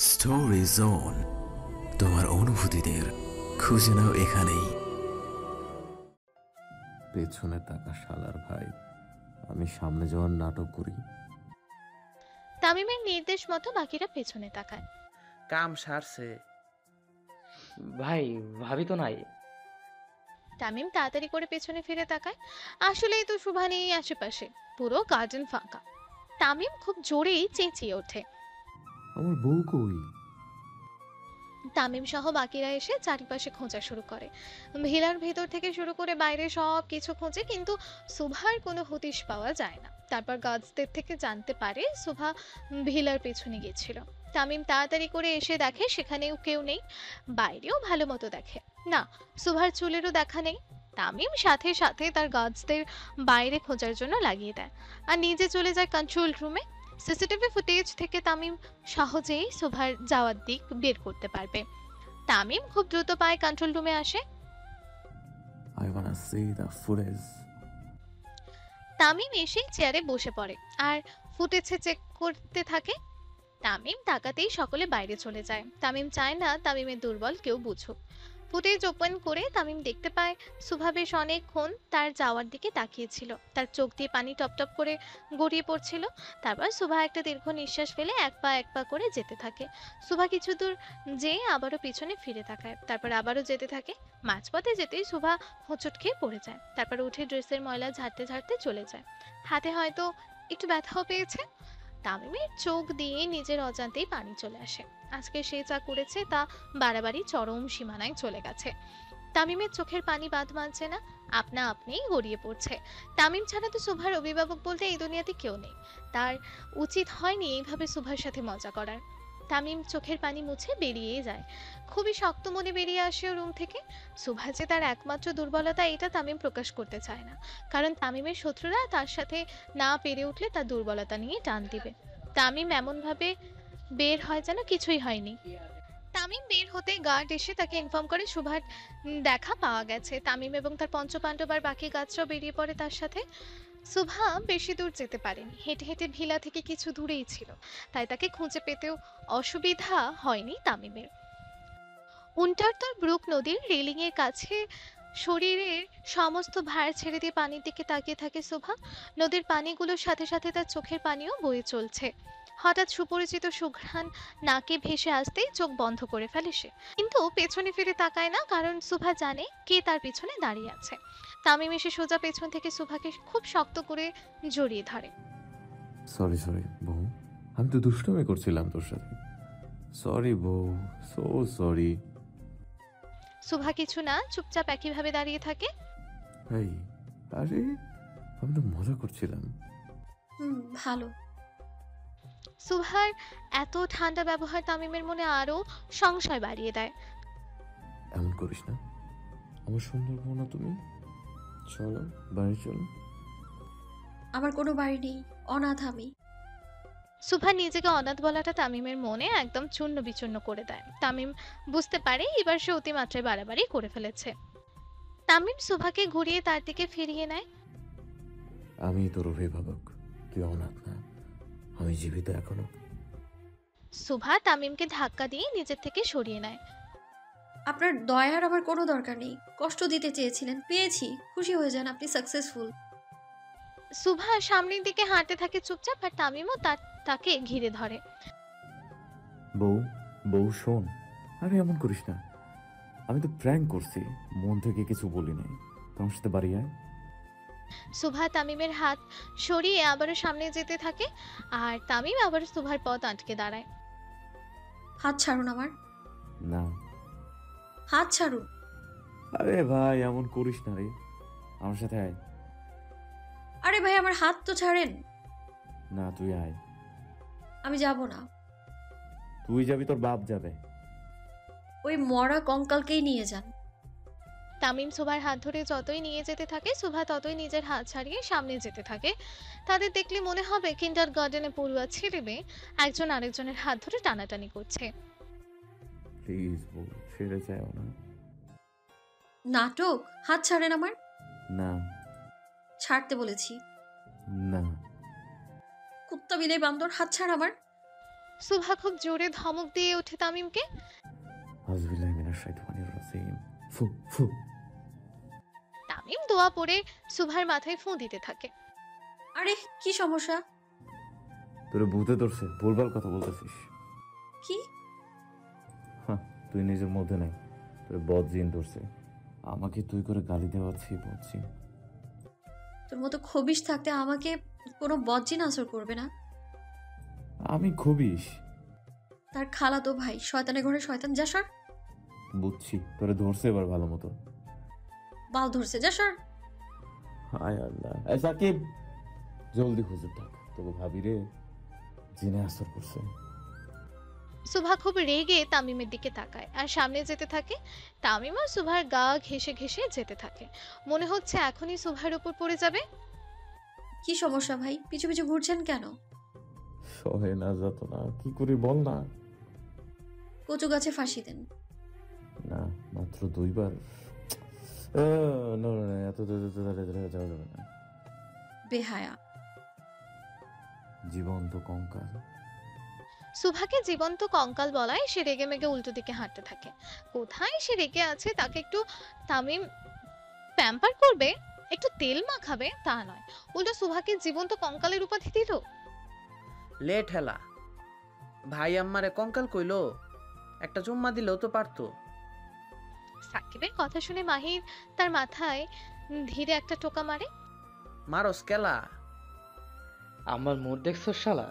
Story zone, তোমার অনুভূতিদের খুঁজে নাও এখানেই। পেছনে তাকা শালার ভাই, আমি সামনে যাওয়ার নাটক করি। তামিমের নির্দেশ মতো বাকিরা পেছনে তাকায়। কাম সারছে। ভাই, ভাবি তো নাই। তামিম তাড়াতাড়ি করে পেছনে ফিরে তাকায়। আসলেই তো শুভা নেই আশেপাশে, পুরো গার্ডেন ফাঁকা। তামিম খুব জোরেই চেঁচিয়ে ওঠে। আমার বউ কই? তামিম সহ বাকিরা এসে চারিপাশে খোঁজা শুরু করে। ভিলার ভেতর থেকে শুরু করে বাইরে সব কিছু খোঁজে, কিন্তু সুভার কোনো হদিশ পাওয়া যায় না। তারপর গার্ডসদের থেকে জানতে পারে সুভা ভিলার পেছনে গেছিল। তামিম তাড়াতাড়ি করে এসে দেখে সেখানেও কেউ নেই। বাইরেও ভালো মতো দেখে না, সুভার চুলেরও দেখা নেই। তামিম সাথে সাথে তার গার্ডসদের বাইরে খোঁজার জন্য লাগিয়ে দেয় আর নিজে চলে যায় কন্ট্রোল রুমে। সিসিটিভি ফুটেজ থেকে তামিম সহজেই সুভার যাওয়ার দিক বের করতে পারবে। তামিম খুব দ্রুত পায়ে কন্ট্রোল রুমে আসে। I ওয়ান্না C the footage. Tamim এসে চেয়ারে বসে পড়ে আর ফুটেজে চেক করতে থাকে। তামিম তাকাতেই সকলে বাইরে চলে যায়। তামিম চায় না তামিমের দুর্বল কেউ বুঝুক। ফুটেজ ওপেন করে তামিম দেখতে পায় সুভা বেশ অনেকক্ষণ তার যাওয়ার দিকে তাকিয়েছিল। তার চোখ দিয়ে পানি টপ টপ করে গড়িয়ে পড়ছিল। তারপর সুভা একটা দীর্ঘ নিঃশ্বাস ফেলে এক পা এক পা করে যেতে থাকে। সুভা কিছু দূর যেয়ে আবারও পিছনে ফিরে তাকায়, তারপর আবারও যেতে থাকে। মাঝপথে যেতেই সুভা হোঁচট খেয়ে পড়ে যায়। তারপর উঠে ড্রেসের ময়লা ঝাড়তে ঝাড়তে চলে যায়। হাতে হয়তো একটু ব্যথাও পেয়েছে। তামিমের চোখ দিয়ে নিজের অজান্তেই পানি চলে আসে। আজকে সে যা করেছে তা বাড়াবাড়ি চরম সীমানায় চলে গেছে। তামিমের চোখের পানি বাদ মানছে না, আপনা আপনিই গড়িয়ে পড়ছে। তামিম ছাড়া তো সুভার অভিভাবক বলতে এই দুনিয়াতে কেউ নেই। তার উচিত হয়নি এইভাবে সুভার সাথে মজা করার। তামিম চোখের পানি মুছে বেরিয়ে যায়। খুবই শক্ত মনে বেরিয়ে আসে রুম থেকে। সুভা যে তার একমাত্র দুর্বলতা এটা তামিম প্রকাশ করতে চায় না, কারণ তামিমের শত্রুরা তার সাথে না পেরে উঠলে তার দুর্বলতা নিয়ে টান দিবে। তামিম এমন ভাবে বের হয় যেন কিছুই হয়নি। তামিম বের হতে গার্ড এসে তাকে ইনফর্ম করে সুভার দেখা পাওয়া গেছে। তামিম এবং তার পঞ্চপাণ্ডব আর বাকি গাছরাও বেরিয়ে পড়ে তার সাথে। সুভা বেশি দূর যেতে পারেনি, হেঁটে হেঁটে ভিলা থেকে কিছু দূরেই ছিল, তাই তাকে খুঁজে পেতেও অসুবিধা হয়নি তামিমের। উন্টারতর ব্রুক নদীর রেলিং এর কাছে শরীরের সমস্ত ভার ছেড়ে দিয়ে পানির দিকে তাকিয়ে থাকে সুভা। নদীর পানিগুলোর সাথে সাথে তার চোখের পানিও বয়ে চলছে। হঠাৎ সুপরিচিত সুঘ্রাণ নাকে ভেসে আসতেই চোখ বন্ধ করে ফেলে সে, কিন্তু পেছনে ফিরে তাকায় না, কারণ সুভা জানে কে তার পিছনে দাঁড়িয়ে আছে। তামিম এসে সোজা পেছন থেকে সুভাকে খুব শক্ত করে জড়িয়ে ধরে। সরি সরি বউ, আমি তো দুষ্টুমি করছিলাম তোর সাথে। সরি বউ, সো সরি। সুভা কিছু না, চুপচাপ একইভাবে দাঁড়িয়ে থাকে। এই, আরে আমি তো মজা করছিলাম। ভালো। সুভার এত ঠান্ডা ব্যবহার তামিমের মনে আরো সংশয় বাড়িয়ে দেয়। এমন করিস না, আমার সুন্দর বউ না তুমি। চলো বাড়ি চলো। আমার কোনো বাড়ি নেই, অনাথ আমি। সুভা নিজেকে অনাথ বলাটা তামিমের মনে একদম চূর্ণ বিচূর্ণ করে দেয়। তামিম বুঝতে পারে এবার সে অতিমাত্রায় বাড়াবাড়ি করে ফেলেছে। তামিম সুভাকে ঘুরিয়ে তার দিকে ফিরিয়ে নেয়। আমি তোর অভিভাবক, তুই অনাথ না, আমি জীবিত এখনো। সুভা তামিমকে ধাক্কা দিয়ে নিজের থেকে সরিয়ে নেয়। আপনার দয়ার আমার কোনো দরকার নেই। কষ্ট দিতে চেয়েছিলেন, পেয়েছি, খুশি হয়ে যান, আপনি সাকসেসফুল। সুভা সামনের দিকে হাঁটতে থাকে চুপচাপ, আর তামিমও তাকে ঘিরে ধরে। বউ, বউ শোন, আরে এমন করিস না, আমি তো প্র্যাঙ্ক করছি, মন থেকে কিছু বলি নাই। তোমার সাথে বাড়ি আয়। সুভা তামিমের হাত সরিয়ে আবারও সামনে যেতে থাকে, আর তামিম আবার সুভার পথ আটকে দাঁড়ায়। হাত ছাড়ুন আমার, না। হাত ছাড়ুন। আরে ভাই এমন করিস না রে, আমার সাথে আয়। আরে ভাই আমার হাত তো ছাড়েন। না তুই আয়। আমি যাব না। তুই যাবি, তোর বাপ যাবে। ওই মরা কঙ্কালকেই নিয়ে যান। তামিম সুভার হাত ধরে যতই নিয়ে যেতে থাকে, সুভা ততই নিজের হাত ছাড়িয়ে সামনে যেতে থাকে। তাদের দেখলে মনে হবে কিন্ডার গার্ডেনে পড়ুয়া ছেলে মেয়ে একজন আরেকজনের হাত ধরে টানাটানি করছে। প্লিজ বউ, ছেড়ে যাও না। নাটক, হাত ছাড়েন আমার। না। ছাড়তে বলেছি। না। কুত্তা বিলাই বান্দর, হাত ছাড় আমার। সুভা খুব জোরে ধমক দিয়ে ওঠে তামিমকে। আউযুবিল্লাহি মিনাশ শাইতানির রাজিম। ফু ফু। তামিম দোয়া পড়ে সুভার মাথায় ফু দিতে থাকে। আরে কি সমস্যা? তোরে ভূতে ধরছে, ভুলভাল কথা বলতেছিস। কি? হ্যাঁ, তুই নিজের মধ্যে নাই, তোর বদজিন ধরছে। আমাকে তুই করে গালি দেওয়াচ্ছি বদজিন। তোর মতো খবিশ থাকতে আমাকে কোনো বজ্জিন আসর করবে না। আমি খবিশ? তার খালাতো ভাই, শয়তানের ঘরে শয়তান, যা সর। বুঝছি, তোরে ধরছে এবার ভালো মতো। বাল ধরছে, যা সর। হায় আল্লাহ। এই সাকিব, জলদি হুজুর ডাক, তোকে ভাবি রে জিনে আসর করছে। সুভা খুব রেগে তামিমের দিকে তাকায় আর সামনে যেতে থাকে। তামিমও সুভার গা ঘেঁষে ঘেঁষে যেতে থাকে, মনে হচ্ছে এখনই সুভার উপর পড়ে যাবে। কি সমস্যা ভাই, পিছু পিছু ঘুরছেন কেন? সহে না যত না, কি করি বল না। কচু গাছে ফাঁসি দেন। না, মাত্র 2 বার। না না না, এত যাওয়া যাবে না। বেহায়া। জীবন্ত কঙ্কাল। সুভাকে জীবন্ত কঙ্কাল বলায় সে রেগে মেগে উল্টো দিকে হাঁটতে থাকে। কোথায় সে রেগে আছে তাকে একটু তামিম প্যাম্পার করবে, একটু তেল মাখাবে তা নয়, উল্টো সুভাকে জীবন্ত কঙ্কালের উপাধি দিল। লেট হেলা ভাই আম্মারে কঙ্কাল কইলো, একটা চুম্মা দিলেও তো পারতো। সাকিবের কথা শুনে মাহির তার মাথায় ধীরে একটা টোকা মারে। মারস কেলা? আমার মুড দেখছো শালা?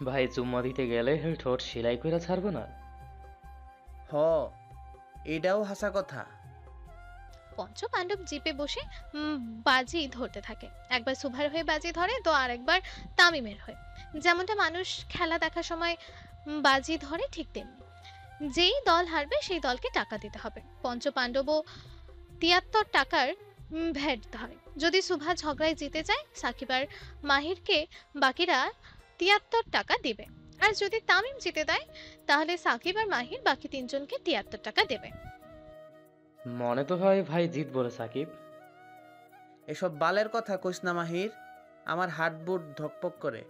ভাই চুম্মা দিতে গেলে ঠোঁট সেলাই করে ছাড়বো না। হ, এটাও হাসা কথা। পঞ্চ পাণ্ডব জিপে বসে বাজি ধরতে থাকে। একবার সুভার হয়ে বাজি ধরে তো আরেকবার তামিমের হয়ে। যেমনটা মানুষ খেলা দেখার সময় বাজি ধরে ঠিক তেমনি। যেই দল হারবে সেই দলকে টাকা দিতে হবে। পঞ্চ পাণ্ডবও ৭৩ টাকার ভ্যাট ধরে। যদি সুভা ঝগড়ায় জিতে যায় সাকিব আর মাহিরকে বাকিরা ৭৩ টাকা দিবে, আর যদি তামিম জিতে দেয় তাহলে সাকিব আর মাহির বাকি ৩ জনকে ৭৩ টাকা দেবে। মনে তো হয় ভাই জিত বলে সাকিব। এসব বালের কথা কইস না মাহির, আমার হাত বুট ধকপক করে।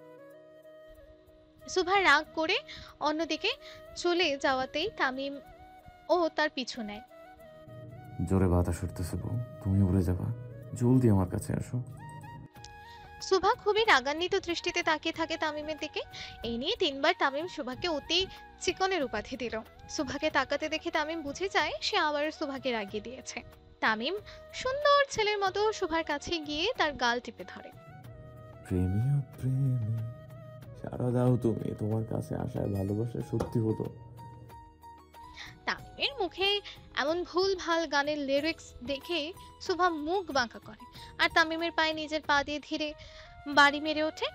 সুভা রাগ করে অন্যদিকে চলে যাওয়াতেই তামিম ও তার পিছু নেয়। জোরে বাতাস উঠতেছে বউ, তুমি উড়ে যাবা, জলদি আমার কাছে আসো। সুভা খুবই রাগান্বিত দৃষ্টিতে তাকিয়ে থাকে তামিমের দিকে। এই নিয়ে ৩ বার তামিম সুভাকে অতি চিকনের উপাধি দিল। সুভাকে তাকাতে দেখে তামিম বুঝে যায় সে আবার সুভাকে রাগিয়ে দিয়েছে। তামিম সুন্দর ছেলের মতো সুভার কাছে গিয়ে তার গাল টিপে ধরে। প্রেমী ও প্রেমী, সারা দাও তুমি, তোমার কাছে আসায় ভালোবাসা সত্যি হলো। তামিমের মুখে এমন ভুল ভাল গানের লিরিক্স দেখে সুভা মুখ বাঁকা করে আর তামিমের পায়ে নিজের পা দিয়ে ধীরে বাড়ি মেরে ওঠে।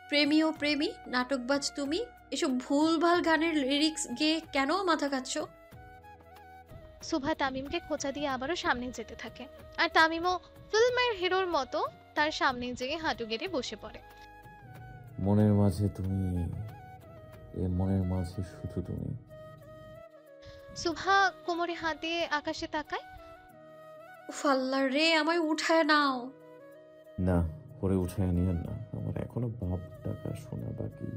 প্রেমী ও প্রেমী, নাটকবাজ তুমি, এসব ভুলভাল গানের লিরিক্স গেয়ে কেন মাথা খাচ্ছ? সুভা তামিমকে খোঁচা দিয়ে আবারও সামনে যেতে থাকে আর তামিমও ফিল্মের হিরোর মতো তার সামনে যেয়ে হাঁটু গেড়ে বসে পড়ে। মনের মাঝে তুমি, এ মনের মাঝে শুধু তুমি। সুভা কোমরে হাত দিয়ে আকাশে তাকায়। উফ আল্লাহ রে, আমায় উঠায় নাও। না, পরে উঠায় নিয়েন না, আমার এখনো বাপ টাকা শোনা বাকি।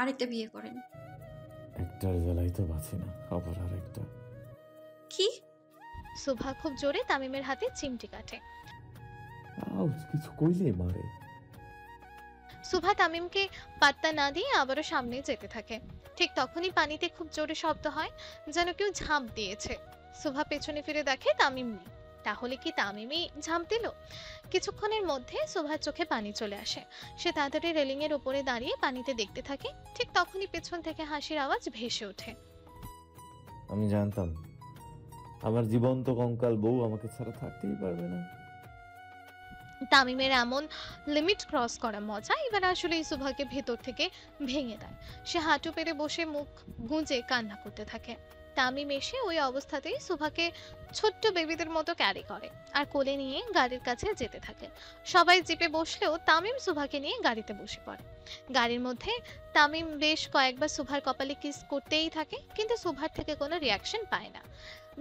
আরেকটা বিয়ে করেন। একটার জ্বালাই তো বাঁচি না, আবার আরেকটা। কি? সুভা খুব জোরে তামিমের হাতে চিমটি কাটে। আউচ, কিছু কইলে মারে। সুভা তামিমকে পাত্তা না দিয়ে আবারও সামনে যেতে থাকে। ঠিক তখনই পানিতে খুব জোরে শব্দ হয়, যেন কেউ ঝাঁপ দিয়েছে। সুভা পেছনে ফিরে দেখে তামিম নেই। তাহলে কি তামিমই ঝাঁপ দিল? কিছুক্ষণের মধ্যে সুভার চোখে পানি চলে আসে। সে তাড়াতাড়ি রেলিং এর উপরে দাঁড়িয়ে পানিতে দেখতে থাকে। ঠিক তখনই পেছন থেকে হাসির আওয়াজ ভেসে ওঠে। আমি জানতাম আমার জীবন্ত কঙ্কাল বউ আমাকে ছাড়া থাকতেই পারবে না। তামিমের এমন লিমিট ক্রস করা মজা এবার আসলে সুভাকে ভেতর থেকে ভেঙে দেয়। সে হাঁটু পেরে বসে মুখ গুঁজে কান্না করতে থাকে। তামিম এসে ওই অবস্থাতেই সুভাকে ছোট্ট বেবিদের মতো ক্যারি করে আর কোলে নিয়ে গাড়ির কাছে যেতে থাকে। সবাই জিপে বসলেও তামিম সুভাকে নিয়ে গাড়িতে বসে পড়ে। গাড়ির মধ্যে তামিম বেশ কয়েকবার সুভার কপালে কিস করতেই থাকে, কিন্তু সুভার থেকে কোনো রিয়াকশন পায় না।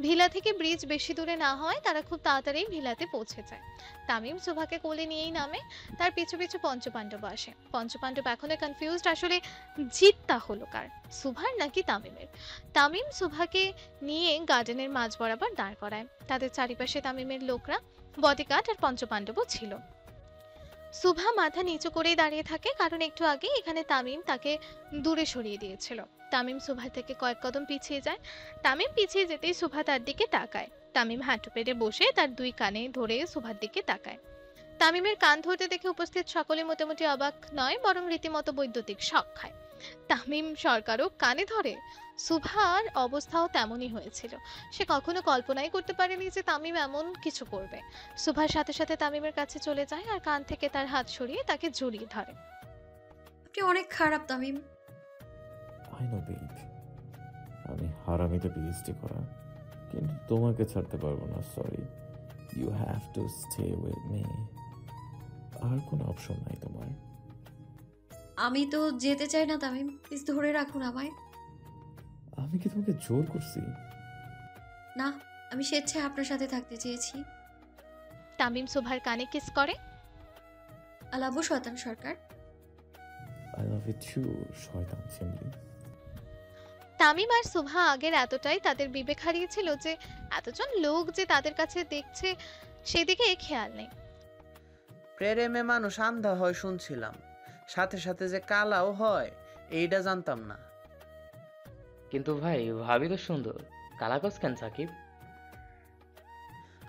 ভিলা থেকে ব্রিজ বেশি দূরে না হয় তারা খুব তাড়াতাড়ি ভিলাতে পৌঁছে যায়। তামিম সুভাকে কোলে নিয়েই নামে, তার পিছু পিছু পঞ্চপাণ্ডব আসে। পঞ্চপাণ্ডব এখনো কনফিউজড, আসলে জিতটা হলো কার, সুভার নাকি তামিমের। তামিম সুভাকে নিয়ে গার্ডেনের মাঝ বরাবর দাঁড় করায়, তাদের চারিপাশে তামিমের লোকরা, বডিগার্ড আর পঞ্চপাণ্ডবও ছিল। সুভা মাথা নিচু করেই দাঁড়িয়ে থাকে, কারণ একটু আগে এখানে তামিম তাকে দূরে সরিয়ে দিয়েছিল। তামিম সুভা থেকে কয়েক কদম পিছিয়ে যায়। তামিম পিছিয়ে যেতেই সুভা তার দিকে তাকায়। তামিম হাঁটু পেতে বসে তার দুই কানে ধরে সুভার দিকে তাকায়। তামিমের কান ধরতে দেখে উপস্থিত সকলে মোটামুটি অবাক নয়, বরং রীতিমতো বৈদ্যুতিক শক খায়। তামিম সরকারও কানে ধরে, সুভার অবস্থাও তেমনই হয়েছিল। সে কখনো কল্পনাই করতে পারেনি যে তামিম এমন কিছু করবে। সুভার সাথে সাথে তামিমের কাছে চলে যায় আর কান থেকে তার হাত সরিয়ে তাকে জড়িয়ে ধরে। আপনি অনেক খারাপ তামিম। আই নো বেব, আমি হারামিতে পিএইচডি করা, কিন্তু তোমাকে ছাড়তে পারবো না, sorry. You have to stay with me. আর কোনো অপশন নাই তোমার। আমি তো যেতে চাই না তামিম, প্লিজ ধরে রাখুন আমায়। আমি কি তোমাকে জোর করছি? না, আমি স্বেচ্ছায় আপনার সাথে থাকতে চেয়েছি। তামিম সুভার কানে কিস করে। আলাবু শয়তান সরকার। আই লাভ ইউ টু, শয়তান চিমলি। তামিম আর সুভা আগের এতটাই তাদের বিবেক হারিয়েছিল যে এতজন লোক যে তাদের কাছে দেখছে সেদিকে খেয়াল নেই। প্রেমে মানুষ আন্ধা হয় শুনছিলাম, সাথে সাথে যে কালাও হয় এইটা জানতাম না। কিন্তু ভাই ভাবি তো সুন্দর, কালাকস কেন সাকিব?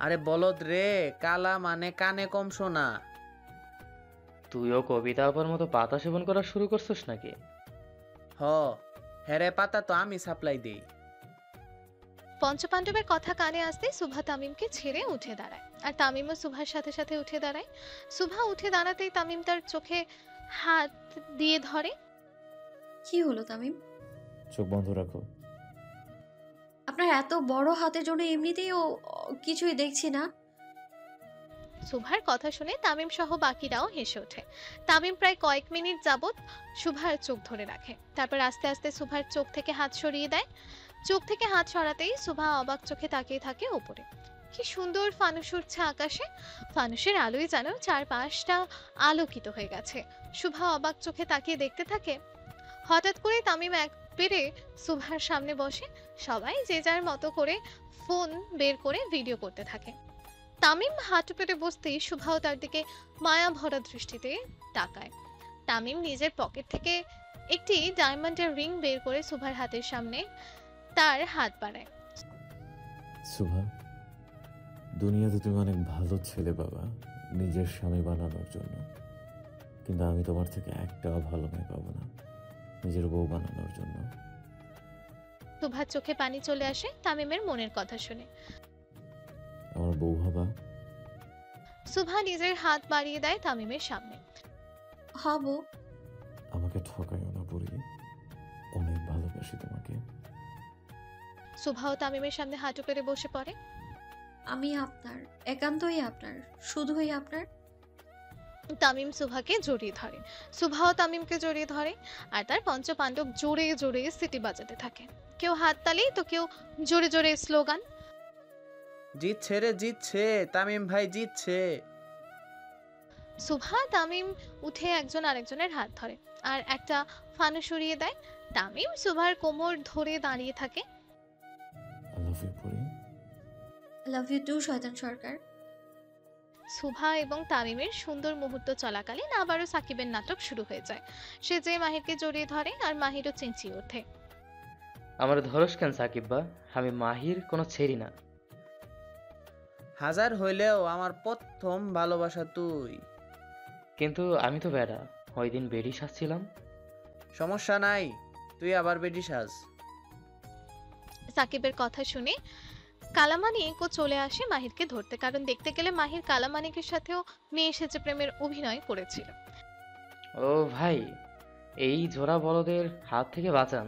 আরে বলদ রে, কালা মানে কানে কম শোনা। তুইও কবিতা আপার মতো পাতা সেবন করা শুরু করছিস নাকি? হ, হেরে পাতা তো আমি সাপ্লাই দেই। পঞ্চপাণ্ডবের কথা কানে আসতে সুভা তামিমকে ছেড়ে উঠে দাঁড়ায়, আর তামিমও সুভার সাথে সাথে উঠে দাঁড়ায়। সুভা উঠে দাঁড়াতেই তামিম তার চোখে হাত দিয়ে ধরে। কি হলো তামিম? চোখ বন্ধ রাখো। আপনার এত বড় হাতের জন্য এমনিতেই ও কিছুই দেখছি না। সুভার কথা শুনে তামিম সহ বাকিরাও হেসে ওঠে। তামিম প্রায় কয়েক মিনিট যাবত সুভার চোখ ধরে রাখে, তারপর আস্তে আস্তে সুভার চোখ থেকে হাত সরিয়ে দেয়। চোখ থেকে হাত সরাতেই সুভা অবাক চোখে তাকিয়ে থাকে উপরে। কি সুন্দর ফানুস উঠছে আকাশে, ফানুসের আলোয় যেন চারপাশটা আলোকিত হয়ে গেছে। সুভা অবাক চোখে তাকিয়ে দেখতে থাকে। হঠাৎ করে তামিম এক পেরে সুভার সামনে বসে, সবাই যে যার মতো করে ফোন বের করে ভিডিও করতে থাকে। তামিম হাঁটু পেতে বসতেই সুভাও তার দিকে মায়া ভরা দৃষ্টিতে তাকায়। তামিম নিজের পকেট থেকে একটি ডায়মন্ডের রিং বের করে সুভার হাতের সামনে তার হাত বাড়ায়। সুভা, দুনিয়াতে তুমি অনেক ভালো ছেলে বাবা, নিজের স্বামী বানানোর জন্য, কিন্তু আমি তোমার থেকে একটাও ভালো মেয়ে পাবো না নিজের বউ বানানোর জন্য। সুভার চোখে পানি চলে আসে তামিমের মনের কথা শুনে। আমার বউ হবা? সুভা নিজের হাত বাড়িয়ে দেয় তামিমের সামনে। হব। আমাকে ঠকাইও না বুড়ি, অনেক ভালোবাসি তোমাকে। সুভাও তামিমের সামনে হাঁটু পেতে বসে পড়ে। আমি আপনার, একান্তই আপনার, শুধুই আপনার। তামিম সুভাকে জড়িয়ে ধরে, সুভাও তামিমকে জড়িয়ে ধরে, আর তার পঞ্চপাণ্ডব জোরে জোরে সিটি বাজাতে থাকে। কেউ হাততালি তো কেউ জোরে জোরে স্লোগান। জিতছে রে জিতছে, তামিম ভাই জিতছে। সুভা তামিম উঠে একজন আরেকজনের হাত ধরে আর একটা ফানুস সরিয়ে দেয়। তামিম সুভার কোমর ধরে দাঁড়িয়ে থাকে। আই লাভ ইউ বুড়ি। লাভ ইউ টু শয়তান সরকার। সুভা এবং তামিমের সুন্দর মুহূর্ত চলাকালীন আবারও সাকিবের নাটক শুরু হয়ে যায়। সে যে মাহিরকে জড়িয়ে ধরে আর মাহিরও চেঁচিয়ে ওঠে। আমার ধরস কেন সাকিব বা, আমি মাহির কোনো ছেড়ি না। হাজার হইলেও আমার প্রথম ভালোবাসা তুই। কিন্তু আমি তো বেড়া, ওই দিন বেড়ি সাজছিলাম। সমস্যা নাই, তুই আবার বেডি সাজ। সাকিবের কথা শুনে কালামানিকও চলে আসে মাহিরকে ধরতে, কারণ দেখতে গেলে মাহির কালামানিকের সাথেও মেয়ে এসেছে প্রেমের অভিনয় করেছিল। ও ভাই, এই জোড়া বলদের হাত থেকে বাঁচান।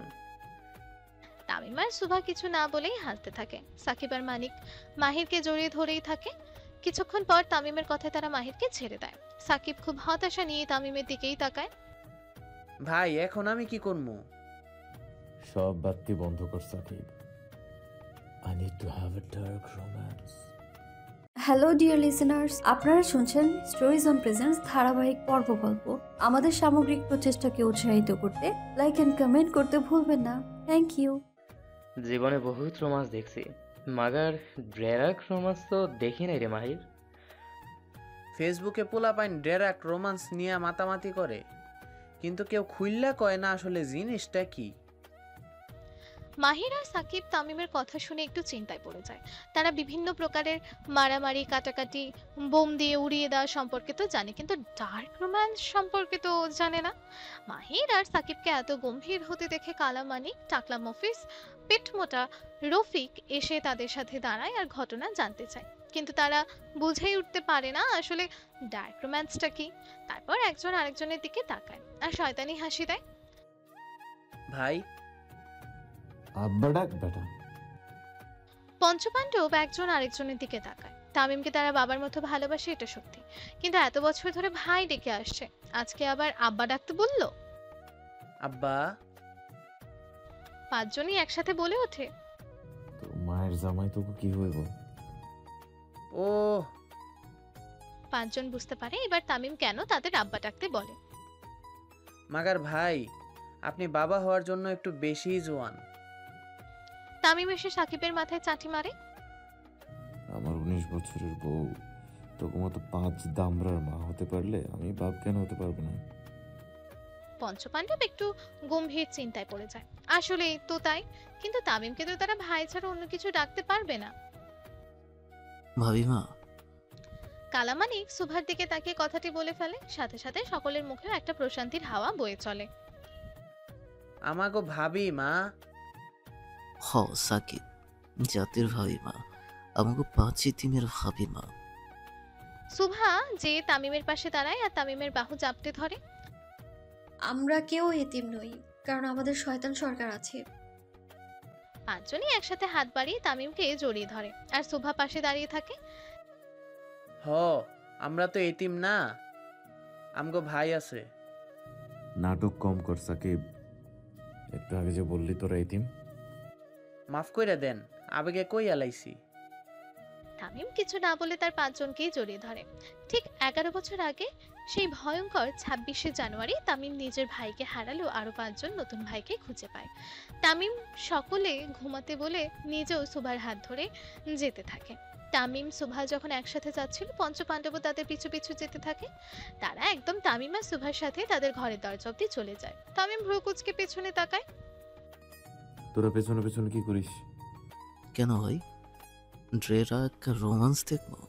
তামিম আর সুভা কিছু না বলেই হাসতে থাকে। সাকিব আর মানিক মাহিরকে জড়িয়ে ধরেই থাকে। কিছুক্ষণ পর তামিমের কথায় তারা মাহিরকে ছেড়ে দেয়। সাকিব খুব হতাশা নিয়ে তামিমের দিকেই তাকায়। ভাই এখন আমি কি করবো? সব বাতি বন্ধ কর Sakib, I need to have a dark romance. Hello dear listeners, আপনারা শুনছেন স্টোরিজ অন প্রেজেন্স ধারাবাহিক পর্ব গল্প। আমাদের সামগ্রিক প্রচেষ্টাকে উৎসাহিত করতে লাইক অ্যান্ড কমেন্ট করতে ভুলবেন না। Thank you. জীবনে বহুত রোমান্স দেখছি, মাগার ড্রেরাক রোমান্স তো দেখি নাই রে মাহির। ফেসবুকে পোলাপাইন ডেরাক রোমান্স নিয়ে মাতামাতি করে, কিন্তু কেউ খুইল্লা কয় না আসলে জিনিসটা কি। মাহির আর সাকিব তামিমের কথা শুনে একটু চিন্তায় পড়ে যায়। তারা বিভিন্ন প্রকারের মারামারি, কাটাকাটি, বোম দিয়ে উড়িয়ে দেওয়া সম্পর্কে তো জানে, কিন্তু ডার্ক রোম্যান্স সম্পর্কে তো জানে না। মাহির আর সাকিবকে এত গম্ভীর হতে দেখে কালামানিক, টাকলা মফিজ, পেটমোটা রফিক এসে তাদের সাথে দাঁড়ায় আর ঘটনা জানতে চায়, কিন্তু তারা বুঝেই উঠতে পারে না আসলে ডার্ক রোম্যান্সটা কি। তারপর একজন আরেকজনের দিকে তাকায় আর শয়তানি হাসি দেয়। ভাই, আব্বা ডাক বেটা। পঞ্চপাণ্ডব একজন আরেকজনের দিকে তাকায়। তামিমকে তারা বাবার মতো ভালোবাসে, এটা সত্যি, কিন্তু এত বছর ধরে ভাই ডেকে আসছে, আজকে আবার আব্বা ডাকতে বললো। আব্বা। পাঁচজনই একসাথে বলে ওঠে, তো মায়ের জামাই তোকে কি হইব? ও, পাঁচজন বুঝতে পারে এবার তামিম কেন তাদের আব্বা ডাকতে বলে। মাগার ভাই, আপনি বাবা হওয়ার জন্য একটু বেশিই জোয়ান। তামিম এসে সাকিবের মাথায় চাটি মারে। আমার 19 বছরের বউ তোকে মতো 5 দামরার মা হতে পারলে আমি বাপ কেন হতে পারবো না? পঞ্চপাণ্ডব একটু গম্ভীর চিন্তায় পড়ে যায়। আসলে তো তাই, কিন্তু তামিমকে তো তারা ভাই ছাড়া অন্য কিছু ডাকতে পারবে না। ভাবিমা। কালামানিক সুভার দিকে তাকিয়ে কথাটি বলে ফেলে, সাথে সাথে সকলের মুখে একটা প্রশান্তির হাওয়া বয়ে চলে। আমাগো ভাবি মা। হ সাকিব, জাতির ভাবিমা, আমাকে 5 দিনের ভাবিমা। সুভা যে তামিমের পাশে দাঁড়ায় আর তামিমের বাহু চাপটে ধরে। আমরা কেউ এতিম নই, কারণ আমাদের শয়তান সরকার আছে। পাঁচজনই একসাথে হাত বাড়িয়ে তামিমকে জড়িয়ে ধরে আর সুভা পাশে দাঁড়িয়ে থাকে। হ, আমরা তো এতিম না, আমগো ভাই আছে। নাটক কম কর সাকিব, একটু আগে যে বললি তোরা এতিম। মাফ কইরা দেন, আবেগে কই আলাইছি। তামিম কিছু না বলে তার পাঁচজনকেই জড়িয়ে ধরে। ঠিক 11 বছর আগে সেই ভয়ঙ্কর 26শে জানুয়ারি তামিম নিজের ভাইকে হারালো, আরো 5 জন নতুন ভাইকে খুঁজে পায়। তামিম সকলে ঘুমাতে বলে নিজেও সুভার হাত ধরে যেতে থাকে। তামিম সুভা যখন একসাথে যাচ্ছিল, পঞ্চপাণ্ডবও তাদের পিছু পিছু যেতে থাকে। তারা একদম তামিম আর সুভার সাথে তাদের ঘরের দরজা অব্দি চলে যায়। তামিম ভ্রু কুঁচকে পেছনে তাকায়। তোরা পেছনে পেছনে কি করিস? কেন ভাই, ড্রেরাক রোমান্স দেখবো?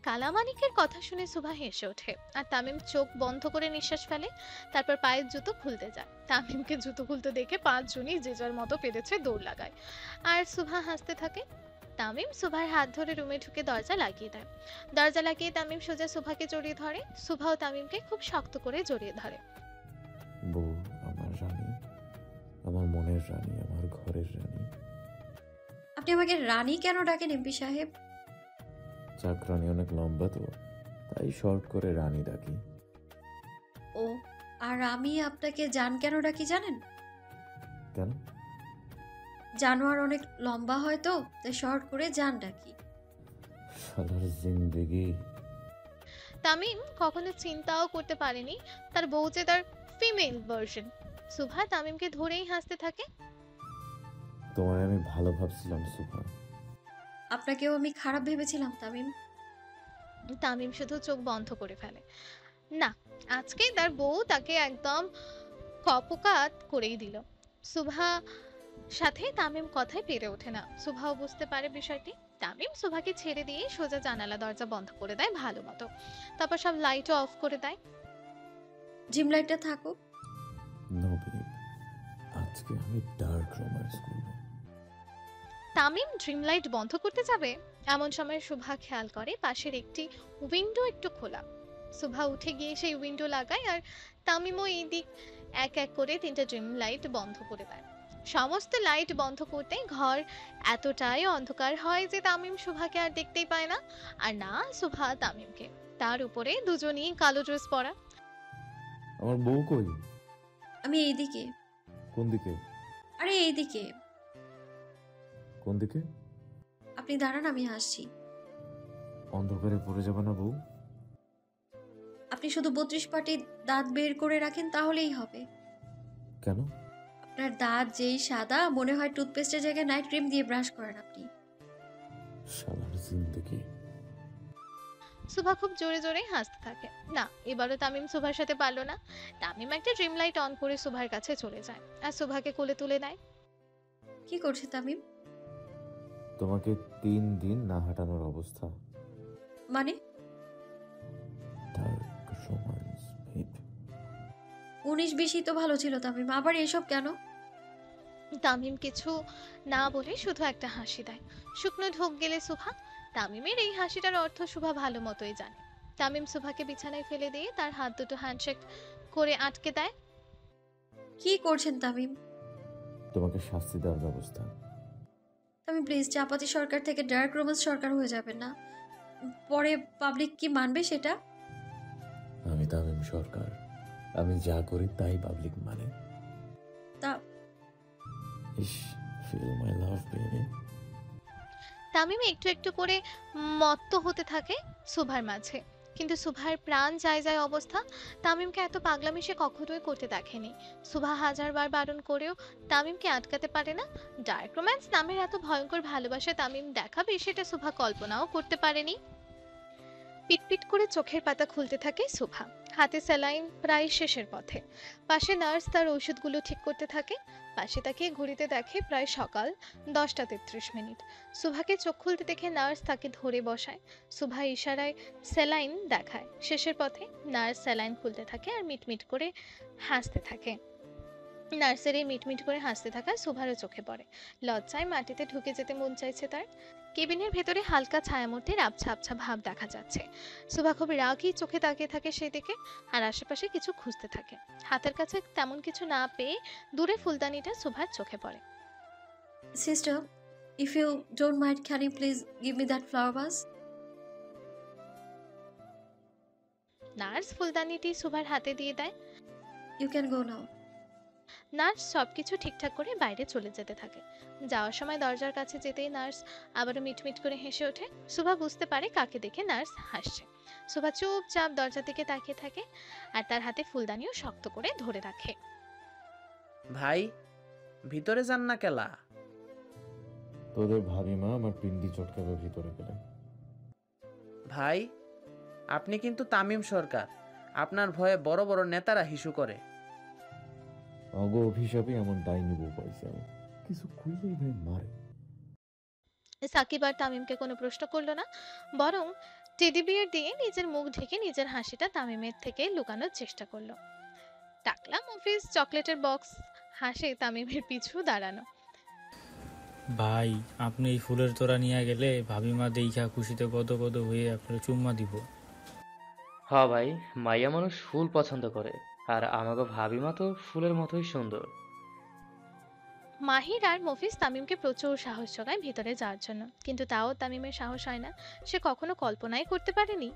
কালামানিকের কথা শুনে সুভা হেসে ওঠে আর তামিম চোখ বন্ধ করে নিঃশ্বাস ফেলে। তারপর পায়ের জুতো খুলতে যায়। তামিমকে জুতো খুলতে দেখে পাঁচজনই যে যার মতো পেরেছে দৌড় লাগায় আর সুভা হাসতে থাকে। তামিম সুভার হাত ধরে রুমে ঢুকে দরজা লাগিয়ে দেয়। দরজা লাগিয়ে তামিম সোজা সুভাকে জড়িয়ে ধরে। সুভাও তামিমকে খুব শক্ত করে জড়িয়ে ধরে। বউ আমার রানী, আমার মনের রানী, আমার ঘরের রানী। আপনি আমাকে রানী কেন ডাকেন এমপি সাহেব? চাকরানি অনেক লম্বা তো, তাই শর্ট করে রানী ডাকি। ও, আর আমি আপনাকে জান কেন ডাকি জানেন? কেন? জানোয়ার অনেক লম্বা হয় তো, তাই শর্ট করে জান ডাকি। শালার জিন্দেগি। তামিম কখনো চিন্তাও করতে পারেনি তার বউ যে তার ফিমেল ভার্সন। সুভা তামিমকে ধরেই হাসতে থাকে। তোমায় আমি ভালো ভাবছিলাম সুভা। আপনাকেও আমি খারাপ ভেবেছিলাম তামিম। তামিম শুধু চোখ বন্ধ করে ফেলে। না, আজকে তার বউ তাকে একদম কপকাত করেই দিল। সুভা সাথে তামিম কথায় পেরে ওঠে না। সুভাও বুঝতে পারে বিষয়টি। তামিম সুভাকে ছেড়ে দিয়ে সোজা জানালা দরজা বন্ধ করে দেয় ভালো মতো। তারপর সব লাইটও অফ করে দেয়। জিম লাইটটা থাকুক। নো বেব, আজকে আমি ডার্ক রোম্যান্স করব। তামিম ড্রিম লাইট বন্ধ করতে যাবে, এমন সময় সুভা খেয়াল করে পাশের একটি উইন্ডো একটু খোলা। সুভা উঠে গিয়ে সেই উইন্ডো লাগায় আর তামিমও এই দিক এক এক করে 3টা ড্রিম লাইট বন্ধ করে দেয়। সমস্ত লাইট বন্ধ করতে ঘর এতটাই অন্ধকার হয় যে তামিম সুভাকে আর দেখতেই পায় না, আর না সুভা তামিমকে। তার উপরে দুজনেই কালো ড্রেস পরা। আমার বউ কই? আমি এইদিকে। কোন দিকে? আরে এইদিকে। কোন দিকে? আপনি দাঁড়ান, আমি আসছি। অন্ধকারে পড়ে যাবে না বউ? আপনি শুধু 32 পাটি দাঁত বের করে রাখেন তাহলেই হবে। কেন? আপনার দাঁত যেই সাদা, মনে হয় টুথপেস্টের জায়গায় নাইট ক্রিম দিয়ে ব্রাশ করেন আপনি। শালার জিন্দেগি। সুভা খুব জোরে জোরে হাসতে থাকে। না, এবারও তামিম সুভার সাথে পারলো না। তামিম একটা ড্রিম লাইট অন করে সুভার কাছে চলে যায় আর সুভাকে কোলে তুলে নেয়। কি করছে তামিম? তোমাকে 3 দিন না হাঁটানোর অবস্থা। মানে? Dark romance babe. 19-20ই তো ভালো ছিল তামিম, আবার এসব কেন? তামিম কিছু না বলে শুধু একটা হাসি দেয়। শুকনো ঢোক গেলে সুভা। তামিমের এই হাসিটার অর্থ সুভা ভালো মতোই জানে। তামিম সুভাকে বিছানায় ফেলে দিয়ে তার হাত দুটো হ্যান্ডশেক করে আটকে দেয়। কি করছেন তামিম? তোমাকে শাস্তি দেওয়ার ব্যবস্থা। তামিম প্লিজ, চাপাতি সরকার থেকে ডার্ক রোমান্স সরকার হয়ে যাবেন না। পরে পাবলিক কি মানবে সেটা? আমি তামিম সরকার, আমি যা করি তাই পাবলিক মানে। তা ইস, feel my love baby. Tamim একটু একটু করে মত্ত হতে থাকে সুভার মাঝে। কিন্তু সুভার প্রাণ যায় যায় অবস্থা। তামিমকে এত পাগলামি সে কখনোই করতে দেখেনি। সুভা হাজারবার বারণ করেও তামিমকে আটকাতে পারে না। ডার্ক রোম্যান্স নামের এত ভয়ঙ্কর ভালোবাসা তামিম দেখাবে সেটা সুভা কল্পনাও করতে পারেনি। পিটপিট করে চোখের পাতা খুলতে থাকে সুভা। হাতে স্যালাইন প্রায় শেষের পথে। পাশে নার্স তার ওষুধগুলো ঠিক করতে থাকে। পাশে তাকিয়ে ঘড়িতে দেখে প্রায় সকাল 10:33। সুভাকে চোখ খুলতে দেখে নার্স তাকে ধরে বসায়। সুভা ইশারায় স্যালাইন দেখায়। শেষের পথে নার্স স্যালাইন খুলতে থাকে আর মিটমিট করে হাসতে থাকে। নার্সের এই মিটমিট করে হাসতে থাকা সুভারও চোখে পড়ে। লজ্জায় মাটিতে ঢুকে যেতে মন চাইছে তার। কেবিনের ভেতরে হালকা ছায়ামূর্তির আবছা আবছা ভাব দেখা যাচ্ছে। সুভা খুব রাগী চোখে তাকিয়ে থাকে সেদিকে আর আশেপাশে কিছু খুঁজতে থাকে। হাতের কাছে তেমন কিছু না পেয়ে দূরে ফুলদানিটা সুভার চোখে পড়ে। Sister, if you don't mind, can you please give me that flower vase? Nurse ফুলদানিটি সুভার হাতে দিয়ে দেয়। You can go now. Nurse সবকিছু ঠিকঠাক করে বাইরে চলে যেতে থাকে। যাওয়ার সময় দরজার কাছে যেতেই নার্স আবারও মিটমিট করে হেসে ওঠে। সুভা বুঝতে পারে কাকে দেখে নার্স হাসছে। সুভা চুপচাপ দরজার দিকে তাকিয়ে থাকে আর তার হাতে ফুলদানিও শক্ত করে ধরে রাখে। ভাই, ভিতরে যান না কেলা? তোদের ভাবিমা আমার পিন্ডি চটকাবে ভিতরে গেলে। ভাই, আপনি কিন্তু তামিম সরকার। আপনার ভয়ে বড় বড় নেতারা হিসু করে। অগ অভিশাপে এমন ডাইনি বউ পাইছে আমি, কিছু খুললেই ভাই মারে। সাকিব আর তামিমকে কোনো প্রশ্ন করলো না, বরং টেডি বিয়ার দিয়ে নিজের মুখ ঢেকে নিজের হাসিটা তামিমের থেকে লুকানোর চেষ্টা করলো। টাকলা মুভিস চকলেটের বক্স হাসে তামিমের পিছু দাঁড়ানো। ভাই, আপনি এই ফুলের তোড়া নিয়ে গেলে ভাবিমা দেইখা খুশিতে কত কত হয়ে আপনার চুম্মা দিব। হ্যাঁ ভাই, মাইয়া মানুষ ফুল পছন্দ করে, আর আমাকে ভাবিমা তো ফুলের মতোই সুন্দর। মাহির আর মফিজ তামিমকে প্রচুর সাহস জোগায় ভিতরে যাওয়ার জন্য, কিন্তু তাও তামিমের সাহস হয় না। সে কখনো কল্পনাই করতে পারেনি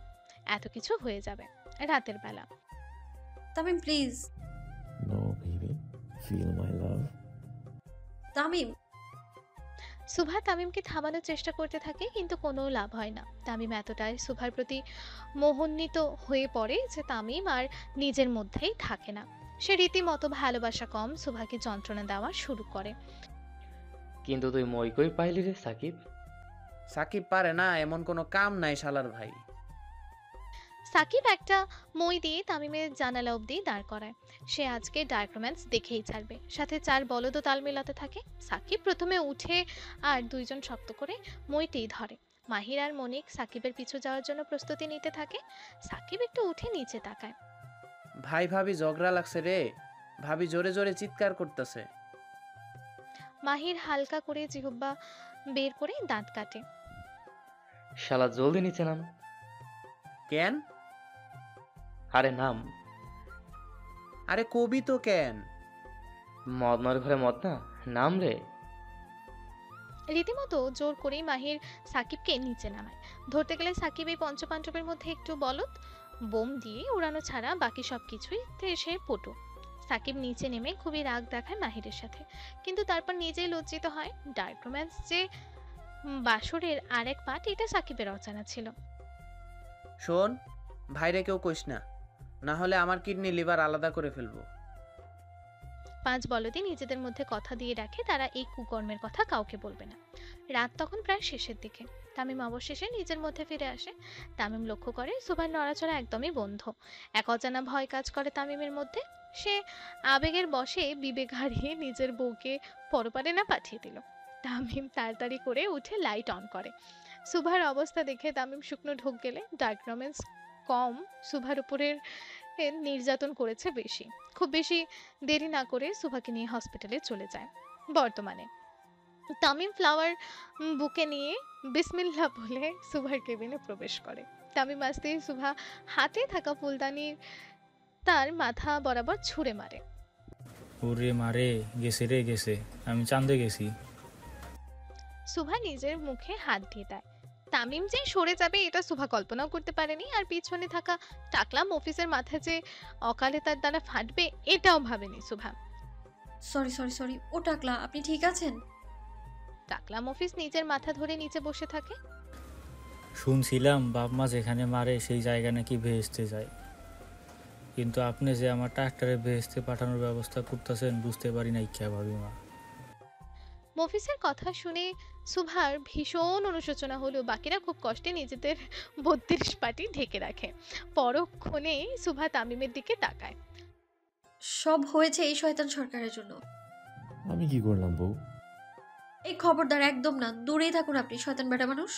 এত কিছু হয়ে যাবে রাতের বেলা। Tamim please. No baby, feel my love. Tamim. Subha তামিমকে থামানোর চেষ্টা করতে থাকে কিন্তু কোনো লাভ হয় না। তামিম এতটাই সুভার প্রতি মোহান্বিত হয়ে পড়ে যে তামিম আর নিজের মধ্যেই থাকে না। সে রীতিমতো ভালোবাসা কম সুভাকে যন্ত্রণা দেওয়া শুরু করে। কিন্তু তুই মই কই পাইলি রে সাকিব? সাকিব পারে না এমন কোনো কাম নাই শালার ভাই। সাকিব একটা মই দিয়ে তামিমের জানালা অবধি দাঁড় করায়। সে আজকে ডার্ক রোম্যান্স দেখেই ছাড়বে। সাথে 4 বলদও তাল মেলাতে থাকে। সাকিব প্রথমে উঠে আর দুইজন শক্ত করে মইটি ধরে। মাহির আর মনিক সাকিবের পিছু যাওয়ার জন্য প্রস্তুতি নিতে থাকে। সাকিব একটু উঠে নিচে তাকায়। ভাই ভাবি ঝগড়া লাগছে রে। ভাবি জোরে জোরে চিৎকার করতেছে। মাহির হালকা করে জিহ্বা বের করে দাঁত কাটে। শালা জলদি নিচে নাম। কেন? আরে নাম। আরে কবি তো কেন? মদনার ঘরে মদ না, নাম রে। রীতিমতো জোর করেই মাহির সাকিবকে নিচে নামায়। ধরতে গেলে সাকিব এই পঞ্চপাণ্ডবের মধ্যে একটু বলদ। বোম দিয়ে উড়ানো ছাড়া বাকি সব কিছুই সে পটু। সাকিব নিচে নেমে খুবই রাগ দেখায় মাহিরের সাথে, কিন্তু তারপর নিজেই লজ্জিত হয়। ডার্ক রোম্যান্স যে বাসরের আরেক পার্ট, এটা সাকিবের অজানা ছিল। শোন, ভাইরে কেউ কইস না, না হলে আমার কিডনি লিভার আলাদা করে ফেলবো। 5 বলদই নিজেদের মধ্যে কথা দিয়ে রাখে তারা এই কুকর্মের কথা কাউকে বলবে না। রাত তখন প্রায় শেষের দিকে। তামিম অবশেষে নিজের মধ্যে ফিরে আসে। তামিম লক্ষ্য করে সুভার নড়াচড়া একদমই বন্ধ। এক অজানা ভয় কাজ করে তামিমের মধ্যে। সে আবেগের বশে বিবেক হারিয়ে নিজের বউকে পরপারে না পাঠিয়ে দিল। তামিম তাড়াতাড়ি করে উঠে লাইট অন করে। সুভার অবস্থা দেখে তামিম শুকনো ঢোক গেলে ডার্ক রোম্যান্স কম, সুভার উপরের নির্যাতন করেছে বেশি। খুব বেশি দেরি না করে সুভাকে নিয়ে হসপিটালে চলে যায়। বর্তমানে তামিম ফ্লাওয়ার বুকে নিয়ে বিসমিল্লাহ বলে সুভার কেবিনে প্রবেশ করে। তামিম আসতেই সুভা হাতে থাকা ফুলদানি তার মাথা বরাবর ছুঁড়ে মারে। ওরে মারে, গেছে রে গেছে, আমি চাঁদে গেছি। সুভা নিজের মুখে হাত দিয়ে দেয়। তামিম যে সরে যাবে এটা সুভা কল্পনাও করতে পারেনি, আর পিছনে থাকা টাকলা মফিসের মাথা যে অকালে তার দ্বারা ফাটবে এটাও ভাবেনি সুভা। সরি সরি সরি, ও টাকলা, আপনি ঠিক আছেন? টাকলা মফিস নিজের মাথা ধরে নিচে বসে থাকে। শুনছিলাম বাপ মা যেখানে মারে সেই জায়গা নাকি ভেস্তে যায়, কিন্তু আপনি যে আমার ট্রাক্টরে ভেস্তে পাঠানোর ব্যবস্থা করতেছেন বুঝতে পারি না ইচ্ছা ভাবি মা। মফিসের কথা শুনে সুভার ভীষণ অনুশোচনা হলেও বাকিরা খুব কষ্টে নিজেদের 32 পাটি ঢেকে রাখে। পরক্ষণেই সুভা তামিমের দিকে তাকায়। সব হয়েছে এই শয়তান সরকারের জন্য। আমি কি করলাম বউ? এই খবরদার, একদম না, দূরেই থাকুন আপনি, শয়তান বেটা মানুষ।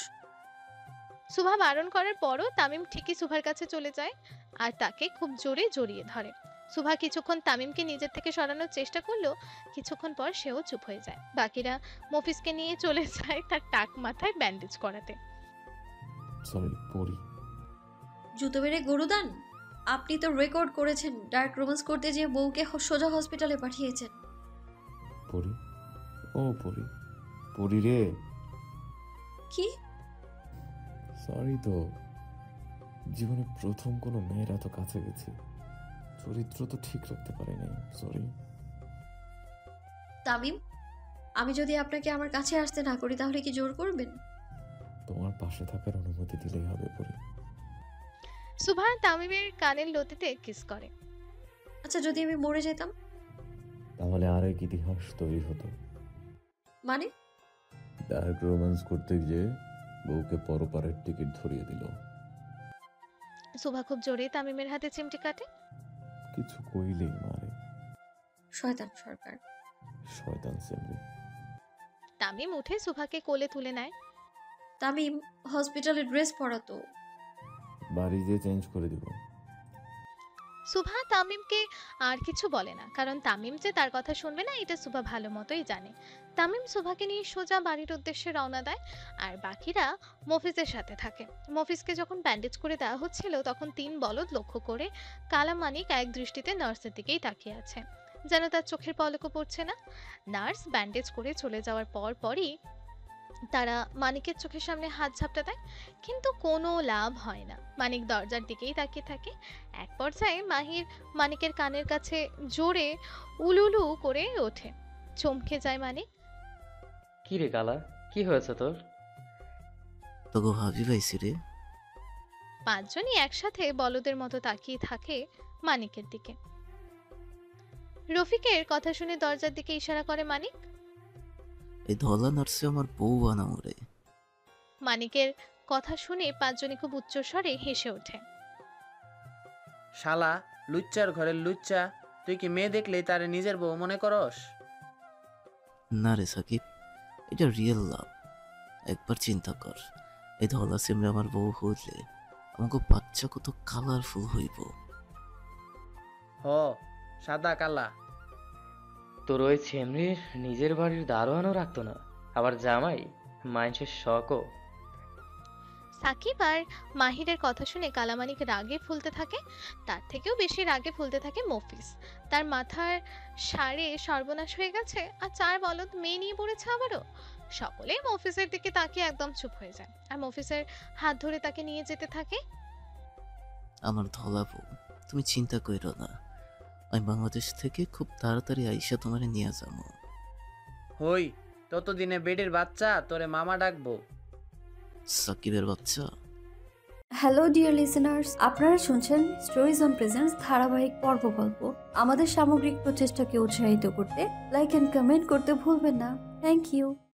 সুভা বারণ করার পরও তামিম ঠিকই সুভার কাছে চলে যায় আর তাকে খুব জোরে জড়িয়ে ধরে। সুভা কিছুক্ষণ তামিমকে নিজের থেকে সরানোর চেষ্টা করলো, কিছুক্ষণ পর সেও চুপ হয়ে যায়। বাকিরা মফিসকে নিয়ে চলে যায় তার টাক মাথায় ব্যান্ডেজ করাতে। সরি পরি। জুতো মেরে গরুদান, আপনি তো রেকর্ড করেছেন ডার্ক রোম্যান্স করতে যেয়ে বউকে সোজা হসপিটালে পাঠিয়েছেন। পরি, ও পরি, পরি রে। কি? সরি তো, জীবনে প্রথম কোনো মেয়ের এত কাছে গেছি, চরিত্র তো ঠিক রাখতে পারি নাই, সরি। তামিম, আমি যদি আপনাকে আমার কাছে আসতে না করি তাহলে কি জোর করবেন? তোমার পাশে থাকার অনুমতি দিলেই হবে পরি। সুভা তামিমের কানের লতিতে কিস করে। আচ্ছা, যদি আমি মরে যেতাম? তাহলে আরেক ইতিহাস তৈরি হতো। মানে? ডার্ক রোম্যান্স করতে গিয়ে বউকে পরপারের টিকিট ধরিয়ে দিল। সুভা খুব জোরে তামিমের হাতে চিমটি কাটে। কিছু কইলেই মারে। শয়তান সরকার। শয়তান সেমরি। তামিম উঠে সুভাকে কোলে তুলে নেয়। তামিম, হসপিটালে ড্রেস পরাতো। বাড়ি যেয়ে চেঞ্জ করে দিব। সুভা তামিমকে আর কিছু বলে না, কারণ তামিম যে তার কথা শুনবে না এটা সুভা ভালো মতোই জানে। তামিম সুভাকে নিয়ে সোজা বাড়ির উদ্দেশ্যে রওনা দেয় আর বাকিরা মফিজের সাথে থাকে। মফিজকে যখন ব্যান্ডেজ করে দেওয়া হচ্ছিল তখন 3 বলদ লক্ষ্য করে কালা মানিক এক দৃষ্টিতে নার্সের দিকেই তাকিয়ে আছে, যেন তার চোখের পলকও পড়ছে না। নার্স ব্যান্ডেজ করে চলে যাওয়ার পরই তারা মানিকের চোখের সামনে হাত ঝাপটা দেয়, কিন্তু কোনো লাভ হয় না। মানিক দরজার দিকেই তাকিয়ে থাকে। এক পর্যায়ে মাহির মানিকের কানের কাছে জোরে উলুলু করে ওঠে। চমকে যায় মানিক। কি রে কালা, কি হয়েছে তোর? তোকে ভাবি পাইছি রে। 5 জনই একসাথে বলদের মতো তাকিয়ে থাকে মানিকের দিকে। রফিকের কথা শুনে দরজার দিকে ইশারা করে মানিক। এই ধলা নার্সে আমার বউ বানাও রে। মানিকের কথা শুনে 5 জনই খুব উচ্চস্বরে হেসে ওঠে। শালা, লুচ্চার ঘরের লুচ্চা, তুই কি মেয়ে দেখলেই তারে নিজের বউ মনে করস? না রে সাকিব, এটা রিয়েল লাভ। একবার চিন্তা কর, এই ধলা সিমরে আমার বউ হইলে আমাকে বাচ্চা কত কালারফুল হইব। হ, সাদা কালা। তোর ওই ছেমরির নিজের বাড়ির দারোয়ানও রাখতো না, আবার জামাই, মাইন্সের শখও। সাকিব আর মাহিরের কথা শুনে কালামানিক রাগে ফুলতে থাকে। তার থেকেও বেশি রাগে ফুলতে থাকে মফিজ। তার মাথার সারে সর্বনাশ হয়ে গেছে আর 4 বলদ মেয়ে নিয়ে পড়েছে আবারও। সকলে মফিজের দিকে তাকিয়ে একদম চুপ হয়ে যায় আর মফিজের হাত ধরে তাকে নিয়ে যেতে থাকে। আমার ধলা বউ, তুমি চিন্তা কইরো না, আমি বাংলাদেশ থেকে খুব তাড়াতাড়ি আইসা তোমারে নিয়ে যাবো। হই, ততদিনে বেডের বাচ্চা তোরে মামা ডাকবো। সাকিবের বাচ্চা। হ্যালো ডিয়ার লিসেনার্স, আপনারা শুনছেন স্টোরিজ অন প্রেজেন্স ধারাবাহিক পর্ব গল্প। আমাদের সামগ্রিক প্রচেষ্টাকে উৎসাহিত করতে লাইক অ্যান্ড কমেন্ট করতে ভুলবেন না। Thank you.